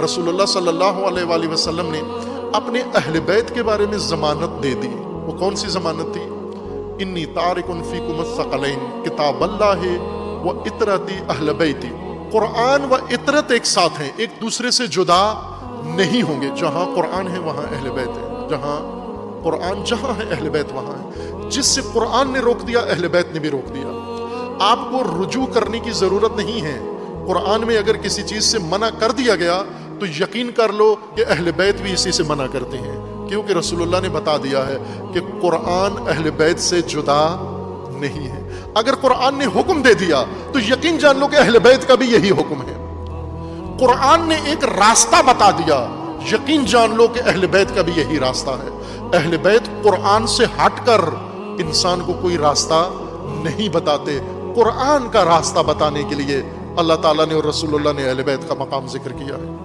رسول اللہ صلی اللہ علیہ وآلہ وسلم نے اپنے اہل بیت کے بارے میں ضمانت دے دی. وہ کون سی ضمانت تھی؟ انی تارک فیکم الثقلین کتاب اللہ و اطرتی اہل بیتی. قرآن و اطرت ایک ساتھ ہیں، ایک دوسرے سے جدا نہیں ہوں گے. جہاں قرآن ہے وہاں اہل بیت ہے، جہاں قرآن جہاں ہے اہل بیت وہاں ہے. جس سے قرآن نے روک دیا اہل بیت نے بھی روک دیا. آپ کو رجوع کرنے کی ضرورت نہیں ہے. قرآن میں اگر کسی چیز سے منع کر دیا گیا تو یقین کر لو کہ اہل بیت بھی اسی سے منع کرتے ہیں، کیونکہ رسول اللہ نے بتا دیا ہے کہ قرآن اہل بیت سے جدا نہیں ہے. اگر قرآن نے حکم دے دیا تو یقین جان لو کہ اہل بیت کا بھی یہی حکم ہے. قرآن نے ایک راستہ بتا دیا، یقین جان لو کہ اہل بیت کا بھی یہی راستہ ہے. اہل بیت قرآن سے ہٹ کر انسان کو کوئی راستہ نہیں بتاتے. قرآن کا راستہ بتانے کے لیے اللہ تعالیٰ نے اور رسول اللہ نے اہل بیت کا مقام ذکر کیا ہے.